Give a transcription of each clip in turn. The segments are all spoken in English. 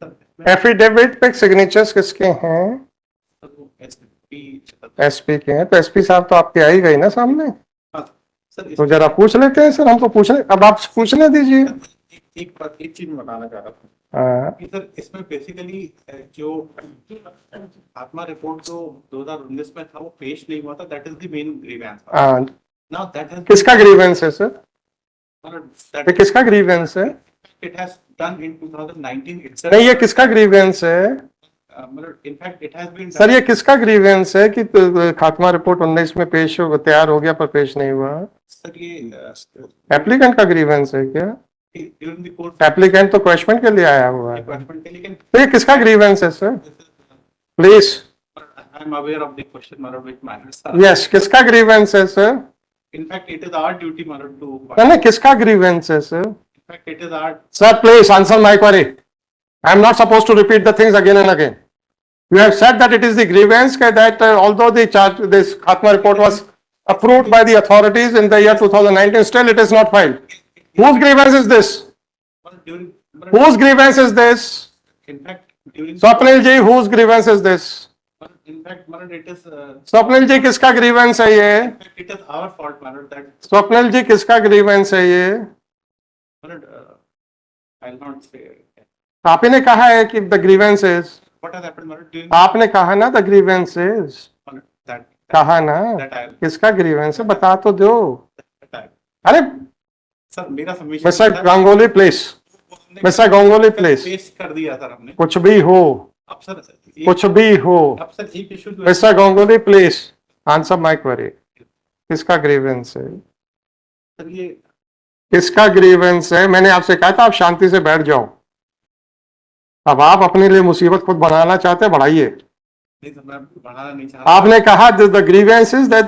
Affidavit पे signatures किसके हैं? एसपी के हैं, तो एसपी साहब तो आपके आ ही गई ना सामने। तो जरा पूछ लेते हैं सर, हमको पूछने, अब आप पूछने दीजिए। एक चीज बताना चाह रहा था कि सर इसमें बेसिकली जो आत्मा रिपोर्ट जो 2019 में था वो पेश नहीं हुआ था, that is the main grievance. Now that is किसका ग्रीवेंस है सर? ये किसका ग्रीवेंस है? It has done in 2019 itself. नहीं, ये किसका ग्रीवेंस है? In fact, it has been sir ये किसका ग्रीवेंस है कि खात्मा रिपोर्ट 19 में पेश हो, तैयार हो गया पर पेश नहीं हुआ? सर ये एप्लीकेंट का ग्रीवेंस है क्या? during the course एप्लीकेंट तो क्वेश्चन के लिए आया हुआ है, question के, लेकिन तो ये किसका ग्रीवेंस है sir? Please. I am aware of the question Marad which matters. Yes, किसका ग्रीवेंस है sir? In fact, it is our duty Marad to. नहीं, किसका ग्रीवेंस है sir? In fact, it is our. Sir, please answer my query. I am not supposed to repeat the things again and again. You have said that it is the grievance that although the charge, this Khatma report was approved by the authorities in the year 2019, still it is not filed. Whose grievance is this? Whose grievance is this? In fact, during. Swapnil ji, whose grievance is this? In fact, Marad, it is. Swapnil ji किसका grievance है ये? In fact, it is our fault, Marad, that. Swapnil ji किसका grievance है ये? Marad, I'll not say. आप ही ने कहा है कि the grievance is. What has happened, Marad, during. आपने कहा ना द ग्रीवेंस इज, That. कहा ना? किसका ग्रीवेंस है बता तो दो। अरे सर मेरा submission mister Ganguly please, mister Ganguly please, पेश कर दिया सर हमने। कुछ भी हो, अब सर कुछ भी हो, अब सर एक इशू जो mister Ganguly please answer my query. किसका ग्रीवेंस है? सर ये किसका ग्रीवेंस है? मैंने आपसे कहा था आप शांति से बैठ जाओ। अब आप अपने लिए मुसीबत खुद बनाना चाहते हैं, बढ़ाइए। नहीं सर, मैं बढ़ाना नहीं चाह रहा। आपने कहा the grievance is that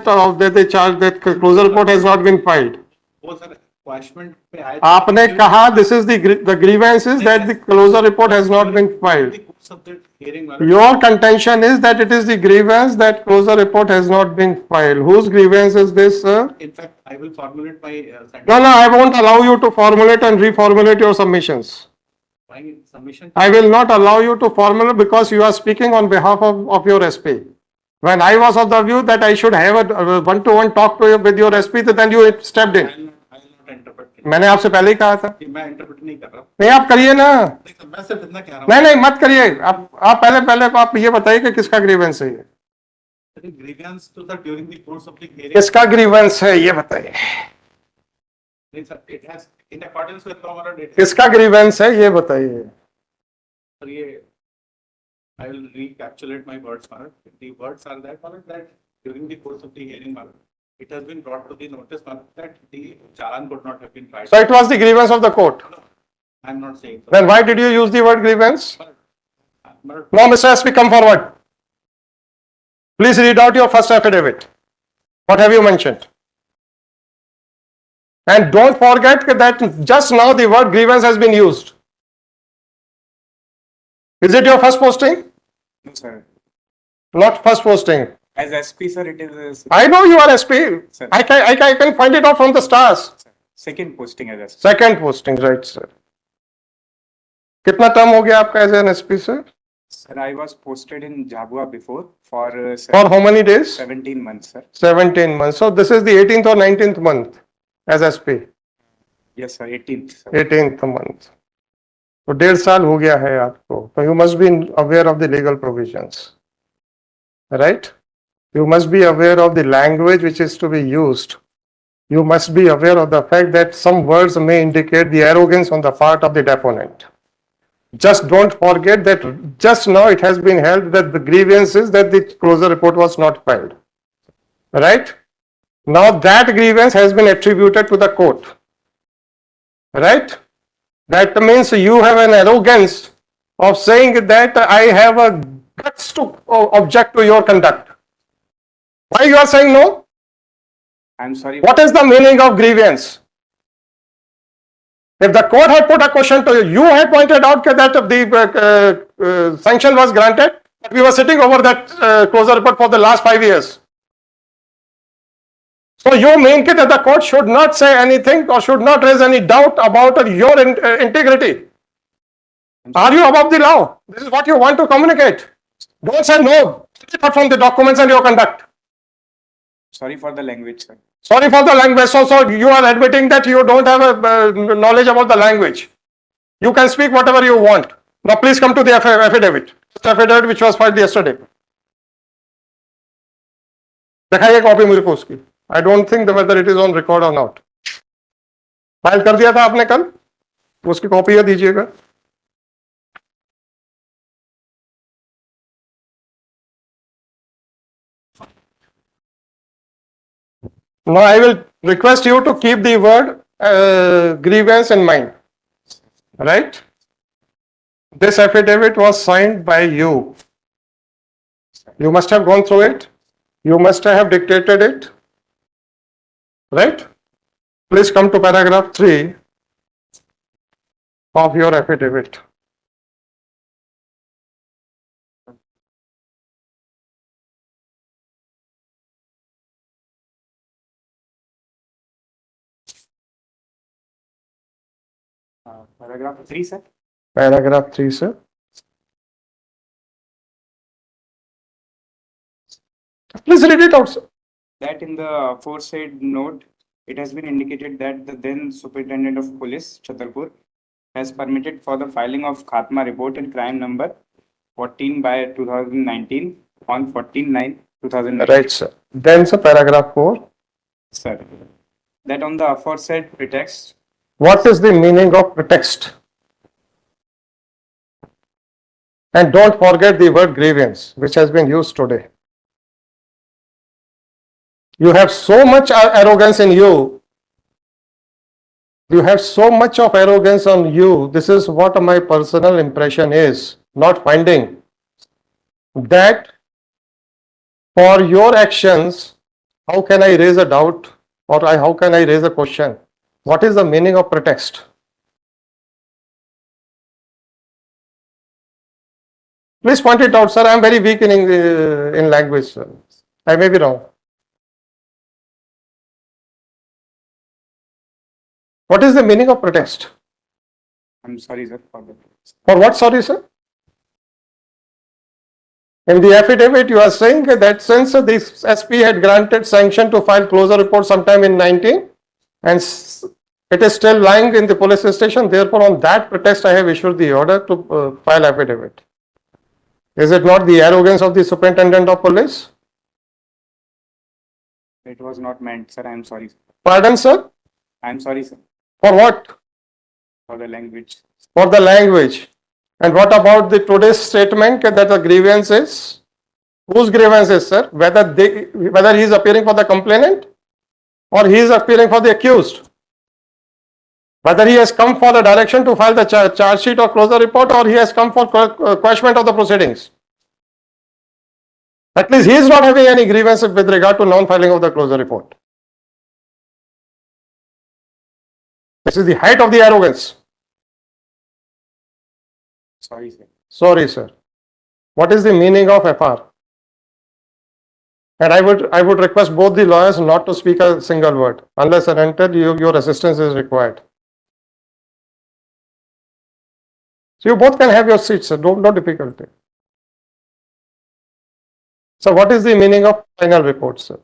the charge that closure report has not been filed. वो सर क्वेश्चन पे आया। आपने कहा this is the grievance is that the closure report has not been filed. Your contention is that it is the grievance that closure report has not been filed. Whose grievance is this, sir? In fact, I will formulate my. No, I won't allow you to formulate and reformulate your submissions. My submission. I will not allow you to formulate because you are speaking on behalf of your SP. When I was of the view that I should have a one-to-one talk with your SP, then you stepped in. मैंने आपसे पहले ही कहा था। मैं interpret नहीं कर रहा। नहीं, आप करिए ना। मैं सिर्फ इतना कह रहा हूँ। नहीं मत करिए। आप पहले आप ये बताइए कि किसका ग्रीवेंस है ये? ग्रीवेंस तो sir during the course of the hearing. किसका ग्रीवेंस है ये बताइए? नहीं sir, it has in accordance with law और डेट। किसका ग्रीवेंस है ये बताइए? सर ये I will recapitulate my words, Marad. The words are that, Marad, that during the course of the hearing, Marad, it has been brought to the notice, Marad, that the challan could not have been filed. So it was the grievance of the court. No, I am not saying so. Then why did you use the word grievance? Marad, No, Mr. SP, come forward. Please read out your first affidavit. What have you mentioned? And don't forget that just now the word grievance has been used. Is it your first posting? No, sir. Not first posting. As SP, sir, it is. I know you are SP. Sir. I can find it out from the stars. Sir. Second posting as SP. Second posting, right, sir. कितना term हो गया आपका as an SP sir? Sir, I was posted in Jhabua before for. For how many days? 17 months, sir. 17 months. So this is the 18th or 19th month as SP. Yes, sir. 18th. Sir. 18th month. तो 1.5 साल हो गया है आपको. So you must be aware of the legal provisions, right? You must be aware of the language which is to be used. You must be aware of the fact that some words may indicate the arrogance on the part of the deponent. Just don't forget that just now it has been held that the grievance is that the closure report was not filed. Right? Now that grievance has been attributed to the court. Right? That means you have an arrogance of saying that I have a guts to object to your conduct. Why you are saying no? I'm sorry. What is the meaning of grievance? If the court had put a question to you, you had pointed out that the sanction was granted. We were sitting over that closure report for the last 5 years. So you mean that the court should not say anything or should not raise any doubt about your integrity. Are you above the law? This is what you want to communicate. Don't say no. Apart from the documents and your conduct. Sorry for the language, sir. Sorry for the language. So you are admitting that you don't have a knowledge about the language. You can speak whatever you want. Now please come to the affidavit. Affidavit which was filed yesterday. दिखाइए copy मेरे को उसकी. I don't think whether it is on record or not. File कर दिया था आपने कल, उसकी कॉपी ये दीजिएगा. Now I will request you to keep the word grievance in mind. Right? This affidavit was signed by you. You must have gone through it. You must have dictated it. Right? Please come to paragraph 3 of your affidavit. Paragraph 3, sir. Paragraph 3, sir. Please read it out, sir. That in the aforesaid note, it has been indicated that the then Superintendent of Police, Chhatarpur, has permitted for the filing of Khatma report in crime number 14/2019 on 14/9/2019. Right, sir. Then, sir, paragraph 4. Sir, that on the aforesaid pretext. What is the meaning of pretext? And don't forget the word grievance, which has been used today. You have so much arrogance in you. You have so much of arrogance on you. This is what my personal impression is. Not finding that for your actions, how can I raise a doubt or how can I raise a question? What is the meaning of pretext? Please point it out, sir. I am very weak in language, sir. I may be wrong. What is the meaning of pretext? I'm sorry, sir, for that. For what, sorry, sir? In the affidavit, you are saying that since this SP had granted sanction to file closure report sometime in 19, and it is still lying in the police station, therefore on that pretext I have issued the order to file affidavit. Is it not the arrogance of the Superintendent of Police? It was not meant, sir. I'm sorry. Pardon, sir? I'm sorry, sir. For what? For the language. For the language. And what about the today's statement that the grievance is? Whose grievance is, sir? Whether he is appearing for the complainant or he is appearing for the accused? Whether he has come for the direction to file the charge sheet or closure report or he has come for quashment of the proceedings. At least he is not having any grievance with regard to non-filing of the closure report. This is the height of the arrogance. Sorry, sir. Sorry, sir. What is the meaning of FR? And I would request both the lawyers not to speak a single word unless and until your assistance is required. So you both can have your seats, sir. No difficulty. So what is the meaning of final report, sir?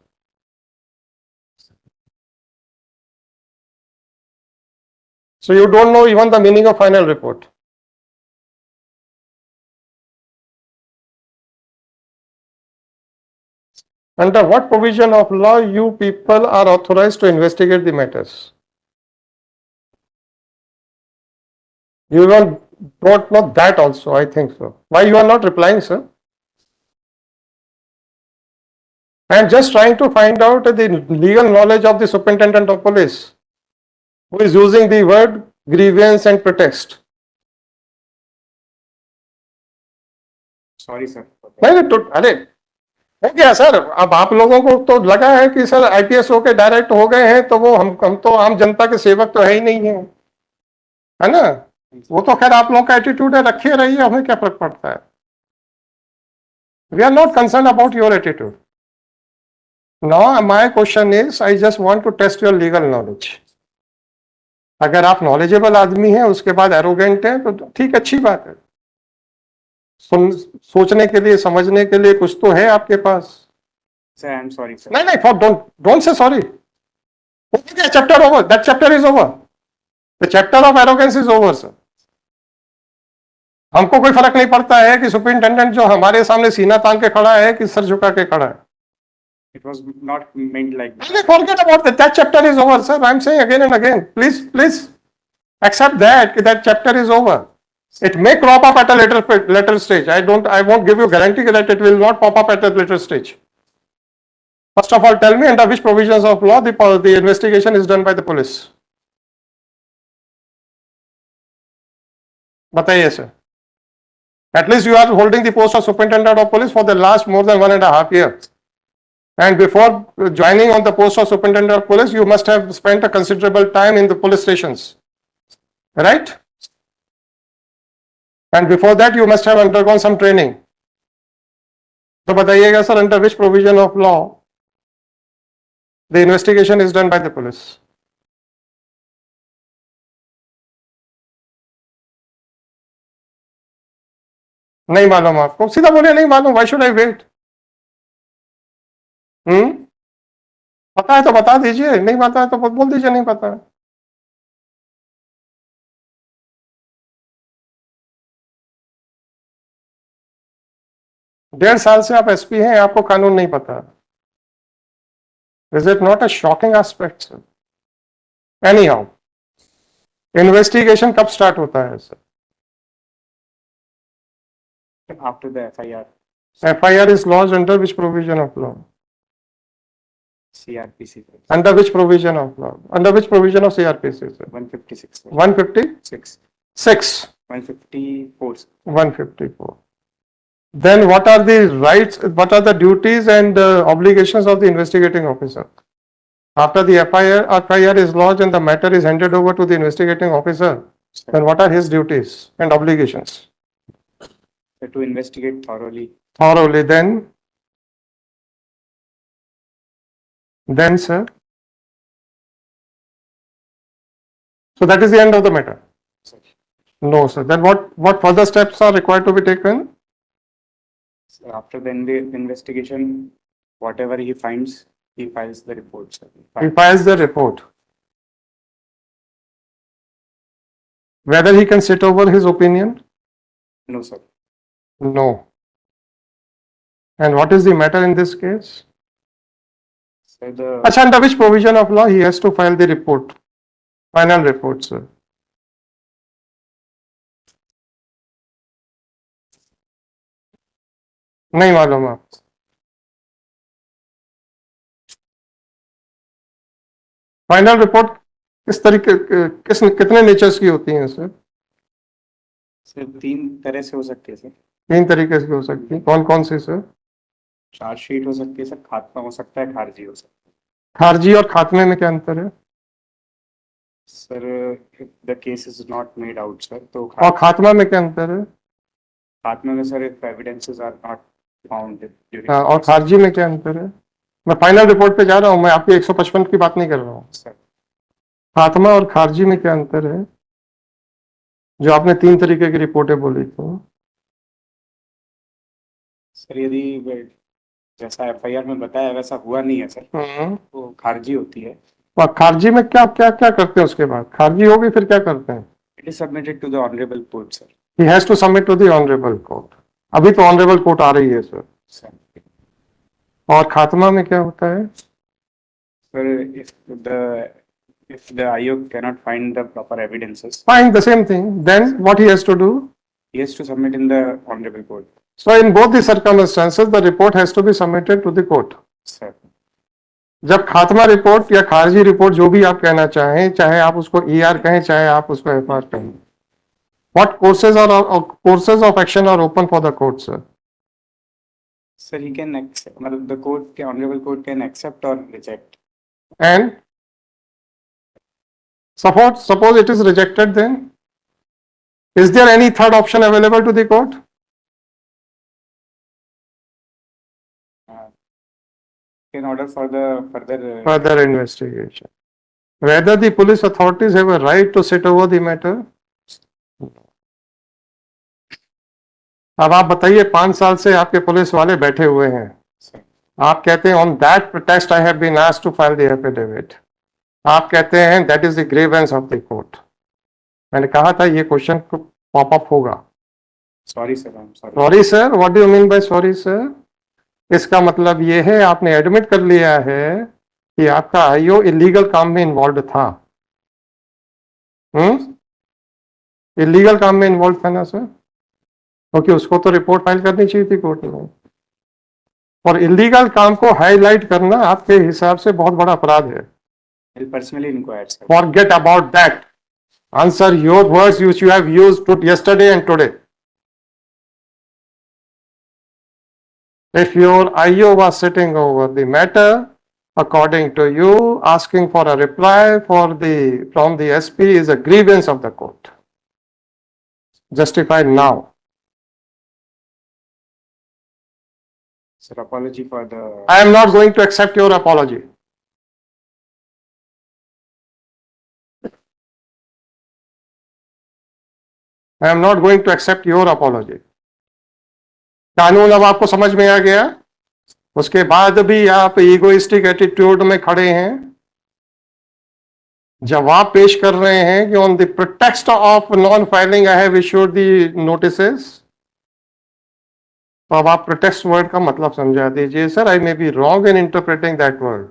So you don't know even the meaning of final report. Under what provision of law you people are authorized to investigate the matters? You don't know that also, I think so. Why you are not replying, sir? I am just trying to find out the legal knowledge of the Superintendent of Police, who is using the word grievance and pretext. Sorry, sir. नहीं तो अरे हो गया sir. अब आप लोगों को तो लगा है कि सर IPS होके डायरेक्ट हो गए हैं तो वो हम तो आम जनता के सेवक तो है ही नहीं है ना. वो तो खैर आप लोगों का एटीट्यूड है, रखे रहिए, हमें क्या फर्क पड़ता है. We are not concerned about your attitude. Now my question is, I just want to test your legal knowledge. अगर आप नॉलेजेबल आदमी हैं उसके बाद एरोगेंट हैं तो ठीक, अच्छी बात है। सोचने के लिए, समझने के लिए कुछ तो है आपके पास। Sir, I'm sorry, sir. नहीं नहीं, don't say sorry. Chapter over, that chapter is over, the chapter of arrogance is over sir. हमको कोई फर्क नहीं पड़ता है कि सुपरिंटेंडेंट जो हमारे सामने सीना तान के खड़ा है कि सर झुका के खड़ा है। It was not meant like that. Forget about that. That chapter is over, sir. I'm saying again and again. Please accept that chapter is over. It may crop up at a later stage. I won't give you guarantee that it will not pop up at a later stage. First of all, tell me under which provisions of law the investigation is done by the police. बताइए sir. At least you are holding the post of superintendent of police for the last more than 1.5 years. And before joining on the post of superintendent of police, you must have spent a considerable time in the police stations, right? And before that, you must have undergone some training. So, बताइएगा sir, under which provision of law the investigation is done by the police? नहीं मालूम आपको? सीधा बोलिए नहीं मालूम. Why should I wait? पता है तो बता दीजिए, नहीं पता है तो बोल दीजिए नहीं पता है. डेढ़ साल से आप एसपी हैं, आपको कानून नहीं पता. Is it not a shocking aspect sir? Any how, investigation कब स्टार्ट होता है sir? After the FIR. FIR is lodged under which provision of law? CRPC. Under which provision of law? Under which provision of CRPC sir? 156. 156? 154. 154. Then what are the rights, what are the duties and obligations of the investigating officer? After the FIR is lodged and the matter is handed over to the investigating officer, then what are his duties and obligations? To investigate thoroughly. Thoroughly, then sir? So that is the end of the matter? Sir. No sir. Then what further steps are required to be taken? So after the investigation, whatever he finds, he files the report, sir. He files the report. Whether he can sit over his opinion? No, sir. No. And what is the matter in this case? So under which provision of law he has to file the report? Final report, sir. नहीं मालूम आप? Final report किस तरीके कितने natures की होती हैं sir? Sir 3 तरह से हो सकती है सर. 3 तरीके से हो सकती है. कौन कौन सी सर? चार्जशीट हो सकती है सर, खात्मा हो सकता है, खारिजी हो सकता है. खारिजी और खात्मे में क्या अंतर है sir? The case is not made out sir, तो और खात्मा में क्या अंतर है? खात्मे में sir evidences are not found. और खारिजी में क्या अंतर है? मैं फाइनल रिपोर्ट पे जा रहा हूँ, मैं आपकी 155 की बात नहीं कर रहा हूँ सर. खात्मा और खारिजी में क्या अंतर है? जो आपने 3 तरीके की रिपोर्टें बोली थी सर, यदि जैसा FIR में बताया वैसा हुआ नहीं है सर, तो खारिजी होती है. और खारिजी में क्या क्या क्या करते हैं उसके बाद? खारिजी होगी फिर क्या करते हैं? It is submitted to the honourable court sir. He has to submit to the honourable court. अभी तो ऑनरेबल कोर्ट आ रही है सर. और खात्मा में क्या होता है sir? if the IOC cannot find the proper evidences, fine, the same thing, then what he has to do? He has to submit in the honorable court. So in both the circumstances the report has to be submitted to the court. Sir. जब खात्मा report या खारिजी report जो भी आप कहना चाहें, चाहे आप उसको ER कहें चाहे आप उसको FR कहें, what courses of action are open for the court sir? Sir, he can accept, the court, honorable court can accept or reject. And suppose it is rejected, then is there any third option available to the court? In order for the further Further investigation. whether the police authorities have a right to sit over the matter. अब आप बताइए 5 साल से आपके police वाले बैठे हुए हैं, आप कहते हैं on that pretext I have been asked to file the affidavit, आप कहते हैं that is the grievance of the court. मैंने कहा था ये क्वेश्चन पॉप अप होगा। Sorry sir, sorry sir, what do you mean by sorry sir? इसका मतलब ये है आपने एडमिट कर लिया है कि आपका आईओ इलीगल काम में इन्वॉल्व था। इलीगल काम में इन्वॉल्व था ना सर? क्योंकि उसको तो रिपोर्ट फाइल करनी चाहिए थी कोर्ट में, और इलीगल काम को हाईलाइट करना आपके हिसाब से बहुत बड़ा अपराध है। Personally inquired sir. Forget about that. Answer your words which you have used to yesterday and today. If your IO was sitting over the matter, according to you, asking for a reply from the SP is a grievance of the court. Justified now. Sir, apology for the. I am not going to accept your apology. I am not going to accept your apology. कानून अब आपको समझ में आ गया, उसके बाद भी आप ईगोइस्टिक एटीट्यूड में खड़े हैं, जवाब पेश कर रहे हैं कि on the pretext of non filing I have issued the notices. तो अब आप प्रिटेक्स्ट वर्ड का मतलब समझा दीजिए। Sir, I may be wrong in interpreting that word,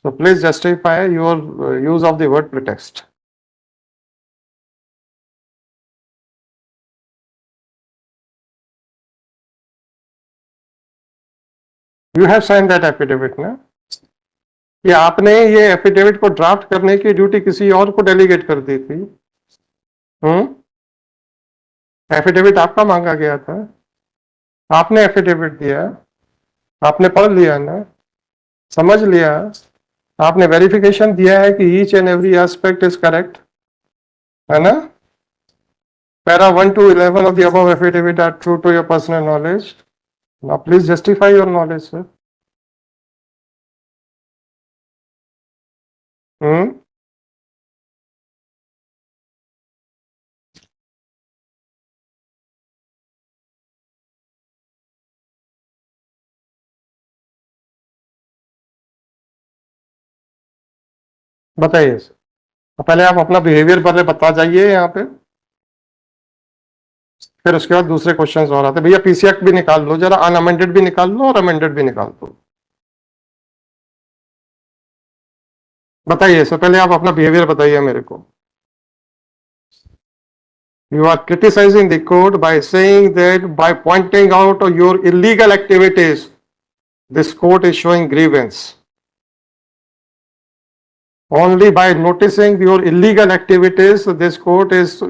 so please justify your use of the word pretext. You have signed that affidavit ना? ये आपने ये एफिडेविट को ड्राफ्ट करने की ड्यूटी किसी और को डेलीगेट कर दी थी। एफिडेविट आपका मांगा गया था, आपने एफिडेविट दिया, आपने पढ़ लिया ना, समझ लिया, आपने वेरिफिकेशन दिया है कि each and every aspect is correct, है ना? Para 1 to 11 of the above affidavit are true to your personal knowledge. Now please justify your knowledge, sir. बताइए सर, पहले आप अपना बिहेवियर पहले बता जाइए यहाँ पे, फिर उसके बाद दूसरे क्वेश्चंस और आते। भैया पीसी एक्ट भी निकाल लो जरा, अनअमेंडेड भी निकाल लो और अमेंडेड भी निकाल दो। बताइए सर, पहले आप अपना बिहेवियर बताइए मेरे को। You are criticizing the court by saying that by pointing out your illegal activities, this court is showing grievance. Only by noticing your illegal activities, this court is